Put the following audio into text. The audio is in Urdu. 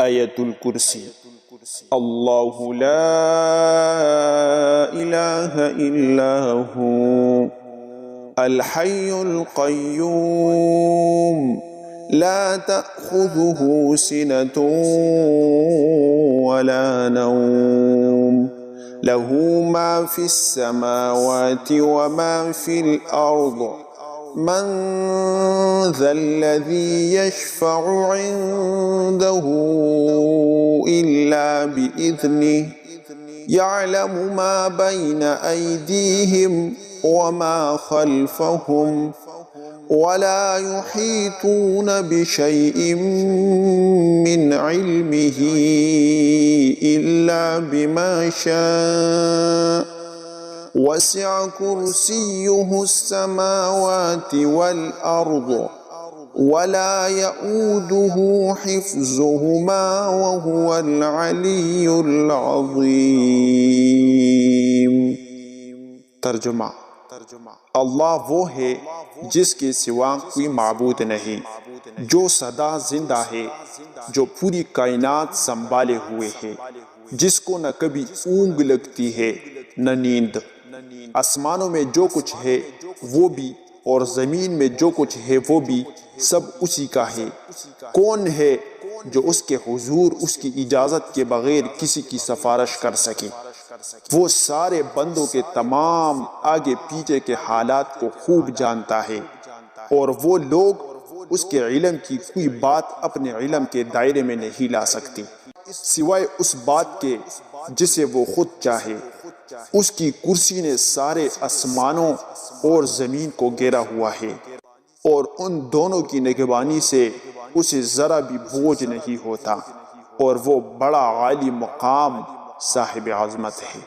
آیت الکرسی۔ اللہ لا الہ الا ہو الحی القیوم لا تأخذہ سنة ولا نوم لہ ما فی السماوات وما فی الارض من ذا الذی یشفع عنده إلا بإذنه يعلم ما بين أيديهم وما خلفهم ولا يحيطون بشيء من علمه إلا بما شاء وسع كرسيه السماوات والأرض ولا يؤوده حفظهما وهو العلی العظیم۔ ترجمہ: اللہ وہ ہے جس کے سوا کوئی معبود نہیں، جو سدا زندہ ہے، جو پوری کائنات سنبھالے ہوئے ہے، جس کو نہ کبھی اونگ لگتی ہے نہ نیند۔ آسمانوں میں جو کچھ ہے وہ بھی اور زمین میں جو کچھ ہے وہ بھی سب اسی کا ہے۔ کون ہے جو اس کے حضور اس کی اجازت کے بغیر کسی کی سفارش کر سکے؟ وہ سارے بندوں کے تمام آگے پیچھے کے حالات کو خوب جانتا ہے، اور وہ لوگ اس کے علم کی کوئی بات اپنے علم کے دائرے میں نہیں لا سکتے سوائے اس بات کے جسے وہ خود چاہے۔ اس کی کرسی نے سارے آسمانوں اور زمین کو گھیرا ہوا ہے، اور ان دونوں کی نگہبانی سے اسے ذرا بھی بوجھ نہیں ہوتا، اور وہ بڑا عالی مقام صاحب عظمت ہے۔